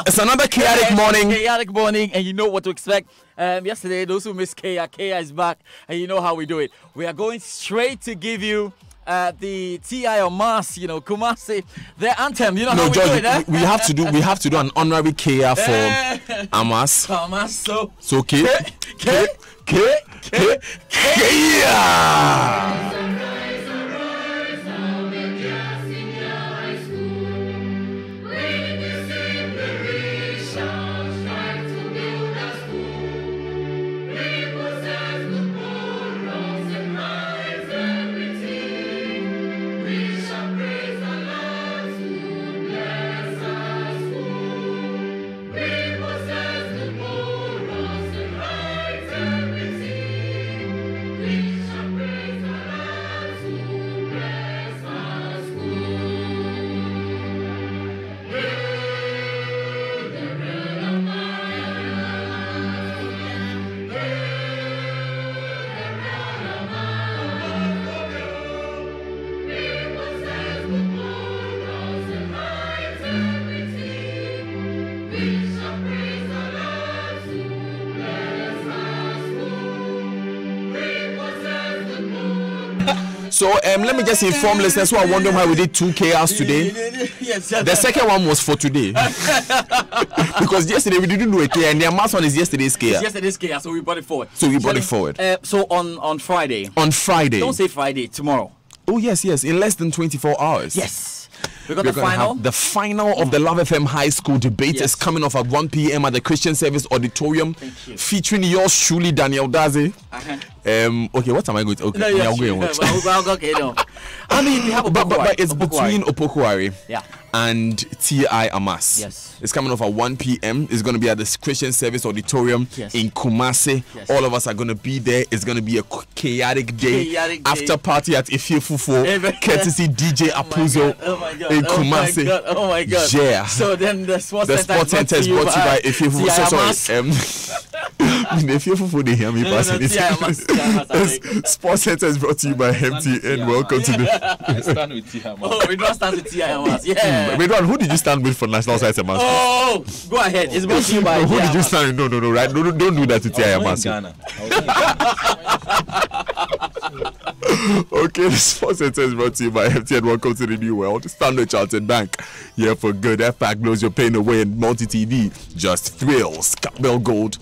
It's another chaotic morning. Chaotic morning, and you know what to expect. Yesterday, those who missed Kea is back, and you know how we do it. We are going straight to give you the T.I. or Mas, Kumasi, their anthem. You know how George, we do it, we have to do an honorary Kea for Amas. So Kea. So let me just inform listeners who are wondering why we did 2 KRs today. Yes, the second one was for today. Because yesterday we didn't do a KR, and the last one is yesterday's KR. It's yesterday's KR, so we brought it forward. So on Friday. On Friday. Don't say Friday, tomorrow. Oh, yes, in less than 24 hours. Yes. We got the final. The final of the Love FM High School debate is coming off at 1 p.m. at the Christian Service Auditorium, featuring yours truly, Daniel Daze. Okay, what am I going to? Okay, I'll go. I mean, we have but it's between Opokuwari and T.I. Amas. Yes. It's coming off at 1 p.m. It's going to be at the Christian Service Auditorium in Kumasi. Yes. All of us are going to be there. It's going to be a chaotic day. After party at Ifefufo, courtesy DJ Apuzo in Kumasi. Oh my God. Yeah. So then the Sports Center is brought to you by Ifefufo. Sorry. Ifefufo, they hear me passing it. Sports Center is brought to you by MTN. Welcome to the. I stand with T.I. Oh, we don't stand with T.I. Yeah. Who did you stand with for National Science and Maths? Oh, go ahead. It's brought to you by. Who did you stand with? No, right? Don't do that to T.I. Maths. Okay, the Sports Center is brought to you by MTN. Welcome to the new world. Standard Chartered Bank. Here for good. FPAC blows your pain away in multi-TV. Just thrills. Cowbell Gold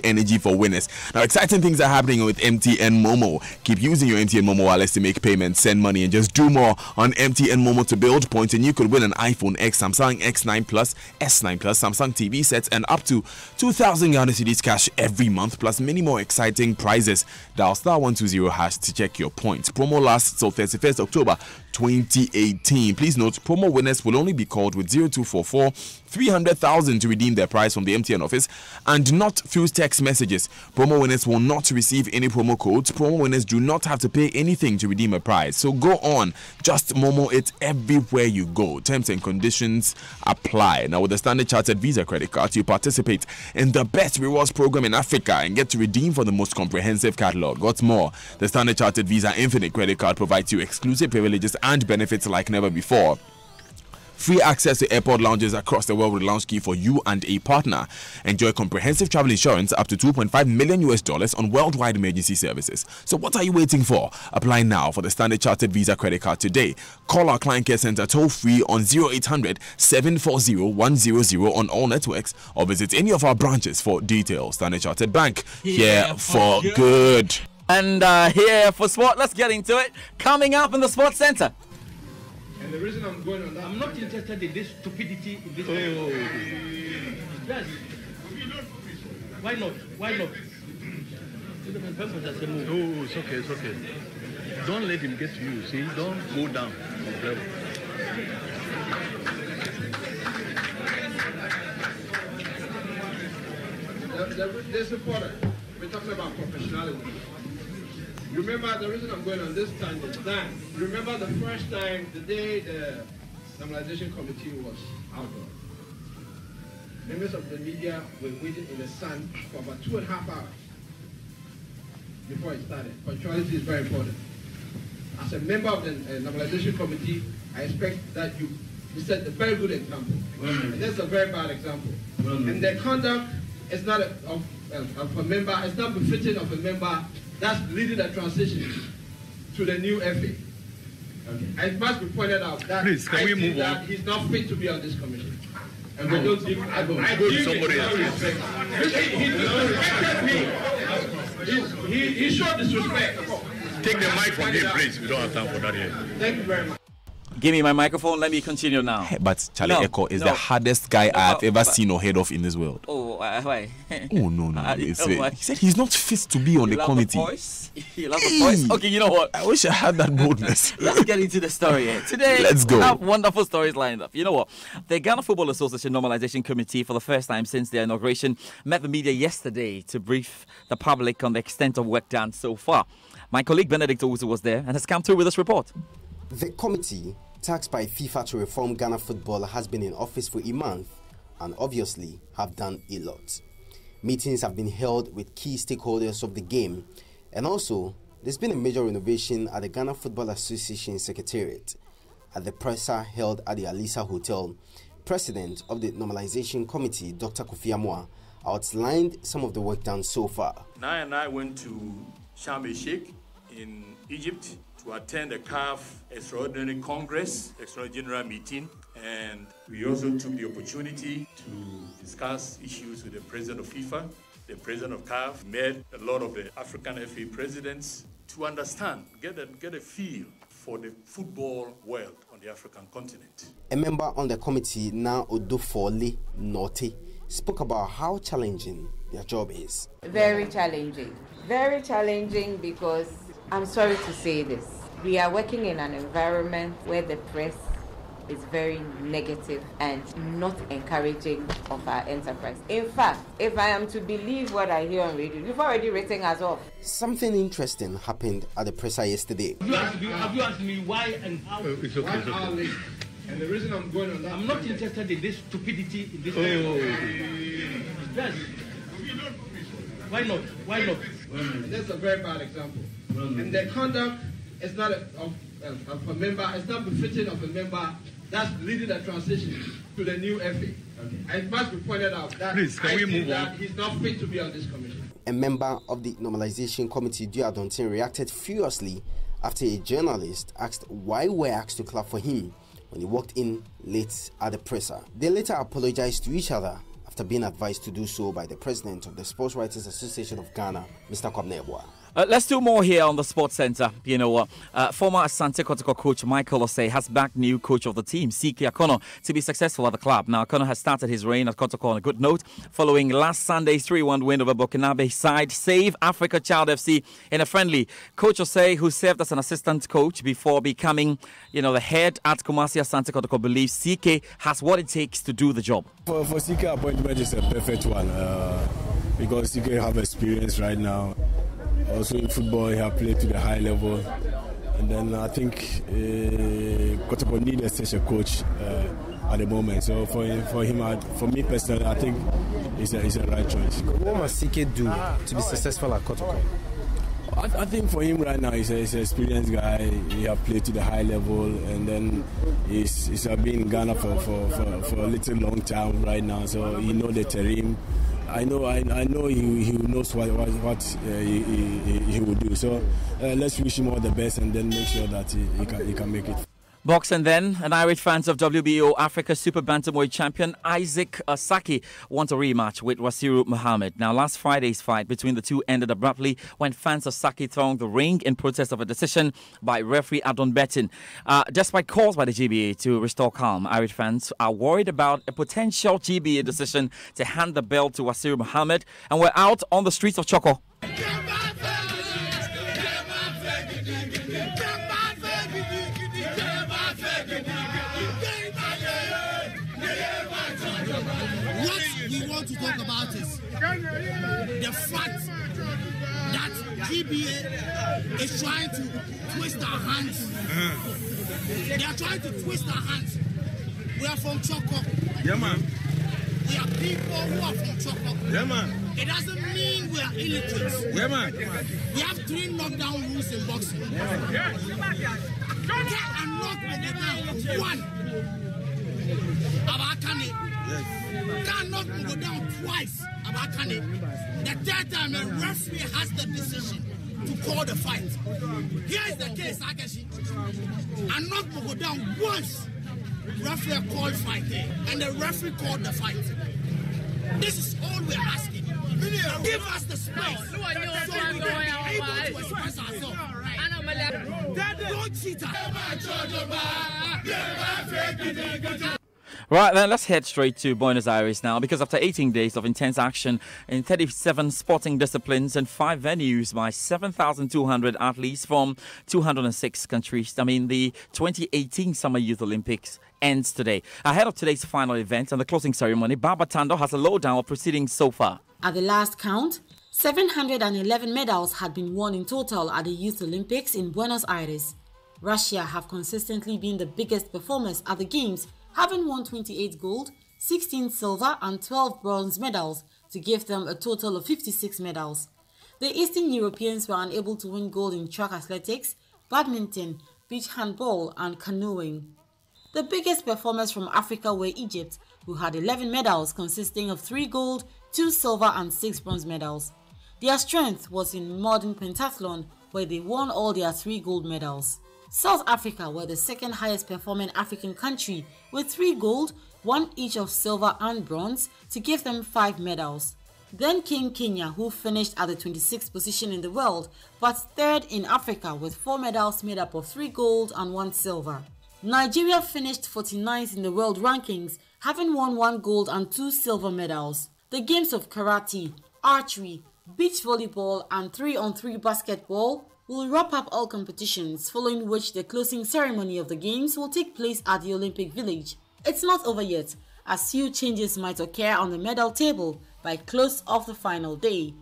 Energy for winners. Now, exciting things are happening with MTN Momo. Keep using your MTN Momo wallets to make payments, send money, and just do more on MTN Momo to build points. And you could win an iPhone X, Samsung X9 Plus, S9 Plus, Samsung TV sets, and up to 2,000 Ghana cedis cash every month, plus many more exciting prizes. Dial *120# to check your points. Promo lasts till 31st October 2018. Please note, promo winners will only be called with 0244 300,000 to redeem their prize from the MTN office, and not through text messages. Promo winners will not receive any promo codes. Promo winners do not have to pay anything to redeem a prize. So go on, just Momo it everywhere you go. Terms and conditions apply. Now, with the Standard Chartered Visa credit card, you participate in the best rewards program in Africa and get to redeem for the most comprehensive catalog. What's more, the Standard Chartered Visa Infinite credit card provides you exclusive privileges and benefits like never before. Free access to airport lounges across the world with Lounge Key for you and a partner. Enjoy comprehensive travel insurance up to $2.5 million on worldwide emergency services. So what are you waiting for? Apply now for the Standard Chartered Visa credit card today. Call our client care center toll free on 0800 740 100 on all networks, or visit any of our branches for details. Standard Chartered Bank, here for good. And here for sport, let's get into it. Coming up in the Sports Center. And the reason I'm going on that, I'm not interested in this stupidity in this. Yes. Why not? No, it's okay. Don't let him get to you. See, don't go down. This reporter, we're talking about professionalism. Remember, the reason I'm going on this tangent is that remember the first time, the day the normalization committee was outdoors. Members of the media were waiting in the sun for about 2.5 hours before it started. Punctuality is very important. As a member of the normalization committee, I expect that you He set a very good example. And that's a very bad example. And their conduct is not of a member, it's not befitting of a member that's leading the transition to the new FA. Okay. It must be pointed out that please, can we move on? He's not fit to be on this commission. And I don't give somebody else. He showed disrespect. Take the mic from him, please. We don't have time for that here. Thank you very much. Give me my microphone. Let me continue now. But Charlie Echo is the hardest guy I've ever seen or heard of in this world. Oh, why? Oh, no. He said he's not fit to be on the committee. You love the voice? Okay, you know what? I wish I had that boldness. Let's get into the story here. Today, let's go. We have wonderful stories lined up. You know what? The Ghana Football Association Normalization Committee, for the first time since their inauguration, met the media yesterday to brief the public on the extent of work done so far. My colleague Benedict Owusu was there and has come through with this report. The committee, tasked by FIFA to reform Ghana football, has been in office for a month and obviously have done a lot. Meetings have been held with key stakeholders of the game, and also there's been a major renovation at the Ghana Football Association Secretariat. At the presser held at the Alisa Hotel, President of the Normalization Committee, Dr. Kofi Amoah, outlined some of the work done so far. Nai and I went to Sharm el-Sheikh in Egypt to attend the CAF Extraordinary Congress, Extraordinary General Meeting, and we also took the opportunity to discuss issues with the President of FIFA, the President of CAF, met a lot of the African FA presidents to understand, get a feel for the football world on the African continent. A member on the committee, Na Odofole Norte, spoke about how challenging their job is. Very challenging because, I'm sorry to say this, we are working in an environment where the press is very negative and not encouraging of our enterprise. In fact, if I am to believe what I hear on radio, you've already written us off. Something interesting happened at the presser yesterday. Have you asked me why and how? It's okay. And the reason I'm going on that, I'm not interested in this stupidity in this. Yes. Why not? And that's a very bad example. And their conduct is not of a member, it's not befitting of a member that's leading the transition to the new FA. Okay. And it must be pointed out that please, can we move on? He's not fit to be on this commission. A member of the Normalization Committee, Dua Dontin, reacted furiously after a journalist asked why we were asked to clap for him when he walked in late at the presser. They later apologized to each other after being advised to do so by the president of the Sports Writers Association of Ghana, Mr. Kwabena Yeboah. Let's do more here on the Sports Center. You know what? Former Asante Kotoko coach Michael Osei has backed new coach of the team, CK Akono, to be successful at the club. Now, Akono has started his reign at Kotoko on a good note, following last Sunday's 3-1 win over Burkinabe side Save Africa Child FC in a friendly. Coach Osei, who served as an assistant coach before becoming, the head at Kumasi Asante Kotoko, believes CK has what it takes to do the job. For CK, appointment is a perfect one because CK have experience right now. Also in football, he has played to the high level, and then I think Kotoko needs such a coach at the moment. So for me personally, I think it's a right choice. What must CK do to be successful at Kotoko? I think for him right now, he's an experienced guy. He has played to the high level, and then he's been in Ghana for a little long time right now. So he knows the terrain. I know he knows what he will do. So let's wish him all the best and then make sure that he can make it. Boxing then, and Irish fans of WBO Africa Super Bantamweight champion Isaac Saki want a rematch with Wasiru Muhammad. Now, last Friday's fight between the two ended abruptly when fans of Saki thronged the ring in protest of a decision by referee Adon Bettin. Despite calls by the GBA to restore calm, Irish fans are worried about a potential GBA decision to hand the belt to Wasiru Muhammad, and we're out on the streets of Choco. To talk about is the fact that GBA is trying to twist our hands. They are trying to twist our hands. We are from Choco. Yeah, man. We are people who are from Choco. Yeah, man. It doesn't mean we are illiterates. Yeah, man. We have 3 knockdown rules in boxing. Get a knock and a down. 1. Abakane. Can knock go down twice. Abakane. The third time the referee has the decision to call the fight. Here is the case, Akeshi. And knock go down once. Referee called fight there, and the referee called the fight. This is all we're asking. Give us the space so we can be able to express ourselves. Don't cheat us. Right, then let's head straight to Buenos Aires now, because after 18 days of intense action in 37 sporting disciplines and 5 venues by 7,200 athletes from 206 countries, the 2018 Summer Youth Olympics ends today. Ahead of today's final event and the closing ceremony, Baba Tando has a lowdown of proceedings so far. At the last count, 711 medals had been won in total at the Youth Olympics in Buenos Aires. Russia have consistently been the biggest performers at the Games, having won 28 gold, 16 silver and 12 bronze medals to give them a total of 56 medals. The Eastern Europeans were unable to win gold in track athletics, badminton, beach handball and canoeing. The biggest performers from Africa were Egypt, who had 11 medals consisting of 3 gold, 2 silver and 6 bronze medals. Their strength was in modern pentathlon, where they won all their 3 gold medals. South Africa were the second highest performing African country with 3 gold, 1 each of silver and bronze to give them 5 medals. Then came Kenya, who finished at the 26th position in the world but 3rd in Africa with 4 medals made up of 3 gold and 1 silver. Nigeria finished 49th in the world rankings, having won 1 gold and 2 silver medals. The games of karate, archery, beach volleyball and 3-on-3 basketball will wrap up all competitions, following which the closing ceremony of the Games will take place at the Olympic Village. It's not over yet, as few changes might occur on the medal table by close of the final day.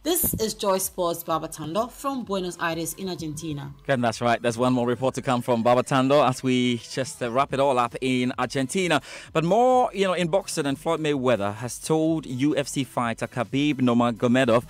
This is Joy Sports Babatando from Buenos Aires in Argentina. And that's right. There's one more report to come from Babatando as we just wrap it all up in Argentina. But more, in boxing, and Floyd Mayweather has told UFC fighter Khabib Nurmagomedov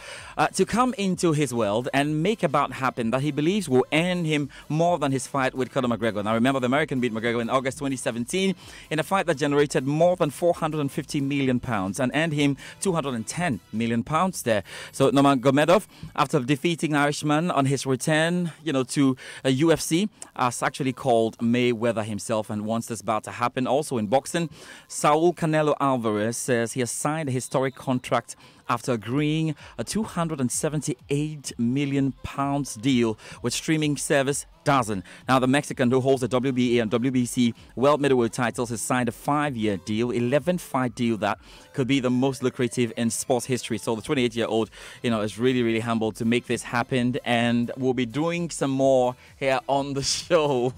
to come into his world and make a bout happen that he believes will earn him more than his fight with Conor McGregor. Now, remember, the American beat McGregor in August 2017 in a fight that generated more than £450 million and earned him £210 million there. So Nurmagomedov, after defeating Irishman on his return, to UFC, has actually called Mayweather himself and wants this bout to happen. Also in boxing, Saul Canelo Alvarez says he has signed a historic contract after agreeing a £278 million deal with streaming service DAZN. Now, the Mexican who holds the WBA and WBC world middleweight titles has signed a 5-year deal, 11-fight deal that could be the most lucrative in sports history. So the 28-year-old, is really, really humbled to make this happen, and we'll be doing some more here on the show.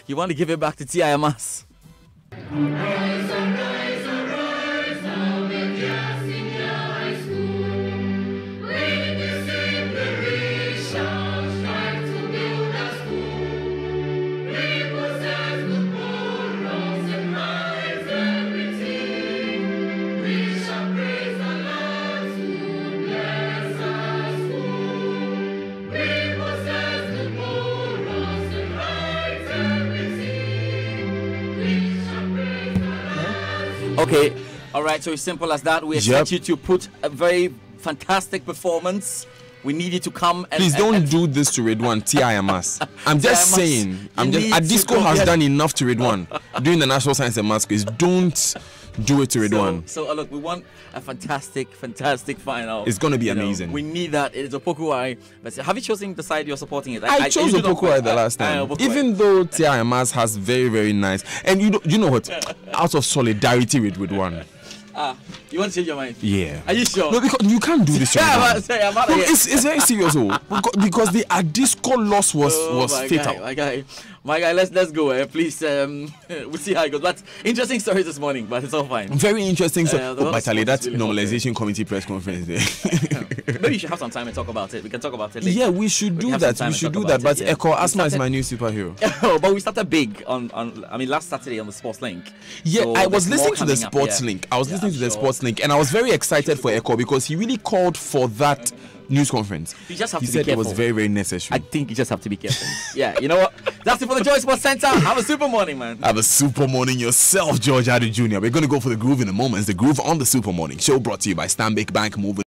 You want to give it back to T.I. Amas? Okay, all right, so it's simple as that. We expect you to put a very fantastic performance. We need you to come and... Please don't do this to Ridwan, T.I. Amas. I'm just saying, Adisco has done enough to Ridwan during the National Science and Maths quiz. Don't do it to Ridwan. So look, we want a fantastic final. It's going to be amazing. We need that. It's Opoku. But have you chosen the side you're supporting it? I chose Opoku the last time. Even though T.I. Amas has very, very nice. And you know what? Out of solidarity with Ridwan. You want to change your mind? Yeah. Are you sure? No, because you can't do this to I'm it's very serious, because the Adisco loss was fatal. My guy, let's go. Please, we'll see how it goes. But interesting stories this morning, but it's all fine. Very interesting. Vitali, that really normalization committee press conference there. Maybe you should have some time and talk about it. We can talk about it later. Yeah, we should do that. We should do that. But Eko Asma is my new superhero. But we started big on last Saturday on the Sports Link. Yeah, so I was listening to the Sports Link. I was listening to the Sports Link, and I was very excited for Eko because he really called for that news conference. You just have he to said be careful. it was very, very necessary. I think you just have to be careful. Yeah, you know what? That's it for the Joy Sports Center. Have a super morning, man. Have a super morning yourself, George Addo Jr. We're going to go for the groove in a moment. It's the groove on the Super Morning Show, brought to you by Stanbic Bank. Moving